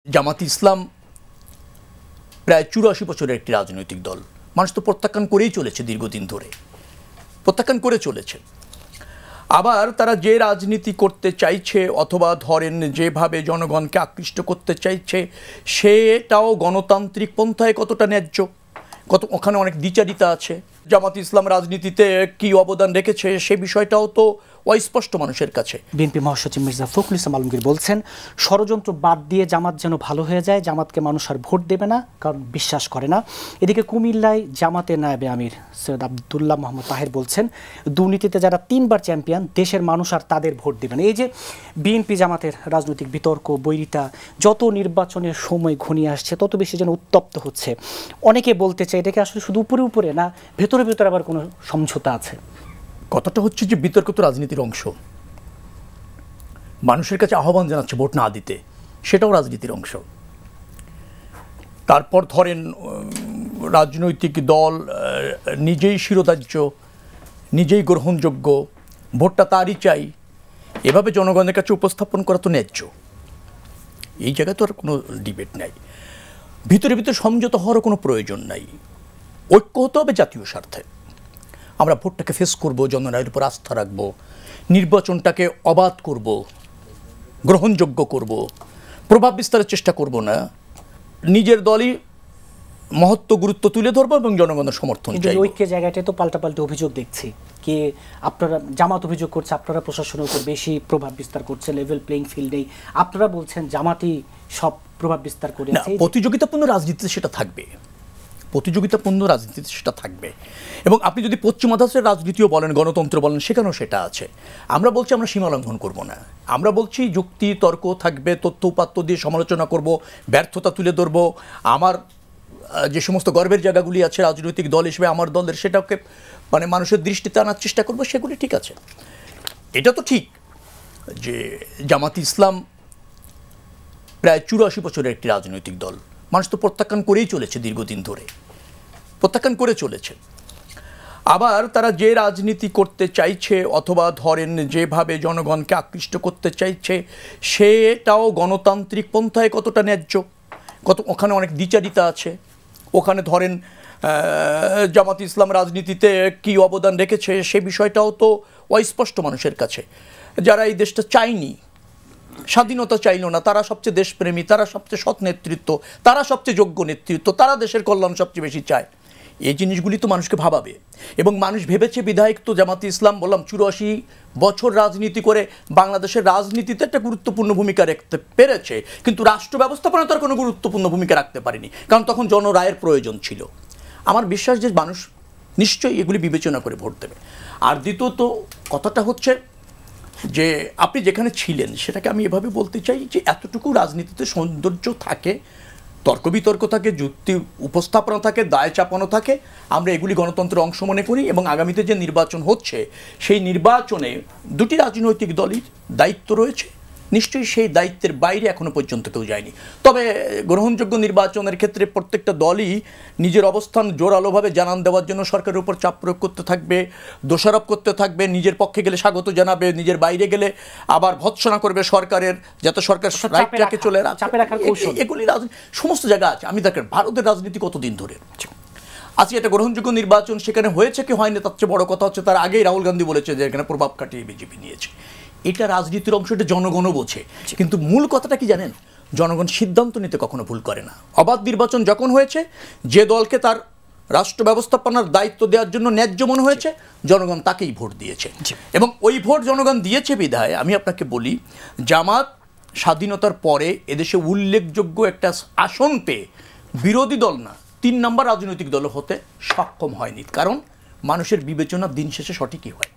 জামাত ইসলাম প্রায় ৮৪ বছরের একটি রাজনৈতিক দল। মানুষ তো প্রত্যাখ্যান করেই চলেছে, দীর্ঘদিন ধরে প্রত্যাখ্যান করে চলেছে। আবার তারা যে রাজনীতি করতে চাইছে অথবা ধরেন যেভাবে জনগণকে আকৃষ্ট করতে চাইছে, সেটাও গণতান্ত্রিক পন্থায় কতটা ন্যায্য, ওখানে অনেক দ্বিচারিতা আছে। জামাত ইসলাম রাজনীতিতে কি অবদান রেখেছে সে বিষয়টাও তো অস্পষ্ট মানুষের কাছে। বিএনপি মহাসচিব মির্জা ফখরুল ইসলাম আলমগীর বলছেন, ষড়যন্ত্র বাদ দিয়ে জামাত যেন ভালো হয়ে যায়, জামাতকে মানুষ আর ভোট দেবে না, কারণ বিশ্বাস করে না। এদিকে কুমিল্লায় জামাতের নায়েবে আমির সৈয়দ আবদুল্লাহ মোহাম্মদ তাহের বলছেন, দুর্নীতিতে যারা ৩বার চ্যাম্পিয়ন, দেশের মানুষ আর তাদের ভোট দেবে না। এই যে বিএনপি জামাতের রাজনৈতিক বিতর্ক, বৈরিতা, যত নির্বাচনের সময় ঘনিয়ে আসছে তত বেশি যেন উত্তপ্ত হচ্ছে। অনেকে বলতে চায় এটাকে আসলে শুধু উপরে উপরে না, ভেতরে ভেতরে আবার কোনো সমঝোতা আছে। কথাটা হচ্ছে যে বিতর্ক তো রাজনীতির অংশ। মানুষের কাছে আহ্বান জানাচ্ছে ভোট না দিতে, সেটাও রাজনীতির অংশ। তারপর ধরেন রাজনৈতিক দল নিজেই শিরোধার্য, নিজেই গ্রহণযোগ্য, ভোটটা তারই চাই, এভাবে জনগণের কাছে উপস্থাপন করা তো ন্যায্য। এই জায়গায় তো আর কোনো ডিবেট নাই। ভিতরে ভিতরে সমঝোতা হওয়ারও কোনো প্রয়োজন নাই। ঐক্য হতে হবে জাতীয় স্বার্থে। আমরা ভোটটাকে ফেস করব, জনগণের উপর আস্থা রাখবো, নির্বাচনটাকে অবাধ করব, গ্রহণযোগ্য করব, প্রভাব বিস্তারের চেষ্টা করব না, নিজের দলই মহত্ব গুরুত্ব তুলে ধরবো এবং জনগণের সমর্থন চাই। ঐক্যের জায়গাটায় তো পাল্টাপাল্টি অভিযোগ দেখছি, কি আপনারা জামাত অভিযোগ করছে আপনারা প্রশাসনের উপর বেশি প্রভাব বিস্তার করছে, লেভেল প্লেইং ফিল্ড নেই। আপনারা বলছেন জামাতই সব প্রভাব বিস্তার করে আছে। প্রতিযোগিতাপূর্ণ রাজনীতিতে সেটা থাকবে, প্রতিযোগিতাপূর্ণ রাজনীতিতে সেটা থাকবে। এবং আপনি যদি পশ্চিমা ধাঁচের রাজনীতিও বলেন, গণতন্ত্র বলেন, সেখানেও সেটা আছে। আমরা বলছি আমরা সীমা লঙ্ঘন করব না। আমরা বলছি যুক্তি তর্ক থাকবে, তথ্য উপাত্ত দিয়ে সমালোচনা করব, ব্যর্থতা তুলে ধরব। আমার যে সমস্ত গর্বের জায়গাগুলি আছে রাজনৈতিক দল হিসেবে আমার দলের, সেটাকে মানুষের দৃষ্টিতে আনার চেষ্টা করব, সেগুলি ঠিক আছে। এটা তো ঠিক যে জামাত ইসলাম প্রায় ৮৪ বছরের একটি রাজনৈতিক দল। মানুষ তো প্রত্যাখ্যান করেই চলেছে, দীর্ঘদিন ধরে প্রত্যাখ্যান করে চলেছে। আবার তারা যে রাজনীতি করতে চাইছে অথবা ধরেন যেভাবে জনগণকে আকৃষ্ট করতে চাইছে, সেটাও গণতান্ত্রিক পন্থায় কতটা ন্যায্য, ওখানে অনেক দ্বিচারিতা আছে। ওখানে ধরেন জামাত ইসলাম রাজনীতিতে কি অবদান রেখেছে সে বিষয়টাও তো অস্পষ্ট মানুষের কাছে। যারা এই দেশটা চায়নি, স্বাধীনতা চাইল না, তারা সবচেয়ে দেশপ্রেমী, তারা সবচেয়ে সৎ নেতৃত্ব, তারা সবচেয়ে যোগ্য নেতৃত্ব, তারা দেশের কল্যাণ সবচেয়ে বেশি চায়। এই জিনিসগুলি তো মানুষকে ভাবাবে। এবং মানুষ ভেবেছে বিধায়ক তো জামাতে ইসলাম, বললাম ৮৪ বছর রাজনীতি করে বাংলাদেশের রাজনীতিতে একটা গুরুত্বপূর্ণ ভূমিকা রাখতে পেরেছে, কিন্তু রাষ্ট্র ব্যবস্থাপনা তার কোনো গুরুত্বপূর্ণ ভূমিকা রাখতে পারেনি, কারণ তখন জনরায়ের প্রয়োজন ছিল। আমার বিশ্বাস যে মানুষ নিশ্চয়ই এগুলি বিবেচনা করে ভোট দেবে। আর দ্বিতীয়ত কথাটা হচ্ছে যে আপনি যেখানে ছিলেন সেটাকে আমি এভাবে বলতে চাই যে এতটুকু রাজনীতিতে সৌন্দর্য থাকে, তর্ক বিতর্ক থাকে, যুক্তি উপস্থাপনা থাকে, দায় চাপানো থাকে। আমরা এগুলি গণতন্ত্রের অংশ মনে করি এবং আগামীতে যে নির্বাচন হচ্ছে সেই নির্বাচনে দুটি রাজনৈতিক দলই দায়িত্ব রয়েছে। নিশ্চয়ই সেই দায়িত্বের বাইরে এখনো পর্যন্ত কেউ যায়নি। তবে গ্রহণযোগ্য নির্বাচনের ক্ষেত্রে প্রত্যেকটা দলই নিজের অবস্থান জোরালোভাবে জানান দেওয়ার জন্য সরকারের উপর চাপ প্রয়োগ করতে থাকবে, দোষারোপ করতে থাকবে। নিজের পক্ষে গেলে স্বাগত জানাবে, নিজের বাইরে গেলে আবার ভৎসনা করবে সরকারের, যাতে সরকার রাইট ট্র্যাকে চলে এগুলি সমস্ত জায়গা আছে। আমি দেখেন ভারতের রাজনীতি কতদিন ধরে আজকে একটা গ্রহণযোগ্য নির্বাচন সেখানে হয়েছে কি হয়নি, তার চেয়ে বড় কথা হচ্ছে তার আগেই রাহুল গান্ধী বলেছে যে এখানে প্রভাব খাটিয়ে বিজেপি নিয়েছে। এটা রাজনীতির অংশ, এটা জনগণও বোঝে। কিন্তু মূল কথাটা কি জানেন, জনগণ সিদ্ধান্ত নিতে কখনো ভুল করে না। অবাধ নির্বাচন যখন হয়েছে, যে দলকে তার রাষ্ট্র ব্যবস্থাপনার দায়িত্ব দেওয়ার জন্য ন্যায্য মনে হয়েছে, জনগণ তাকেই ভোট দিয়েছে। এবং ওই ভোট জনগণ দিয়েছে বিধায় আমি আপনাকে বলি, জামাত স্বাধীনতার পরে এদেশে উল্লেখযোগ্য একটা আসন পেয়ে বিরোধী দল না ৩ নম্বর রাজনৈতিক দল হতে সক্ষম হয়নি, কারণ মানুষের বিবেচনা দিন শেষে সঠিকই হয়।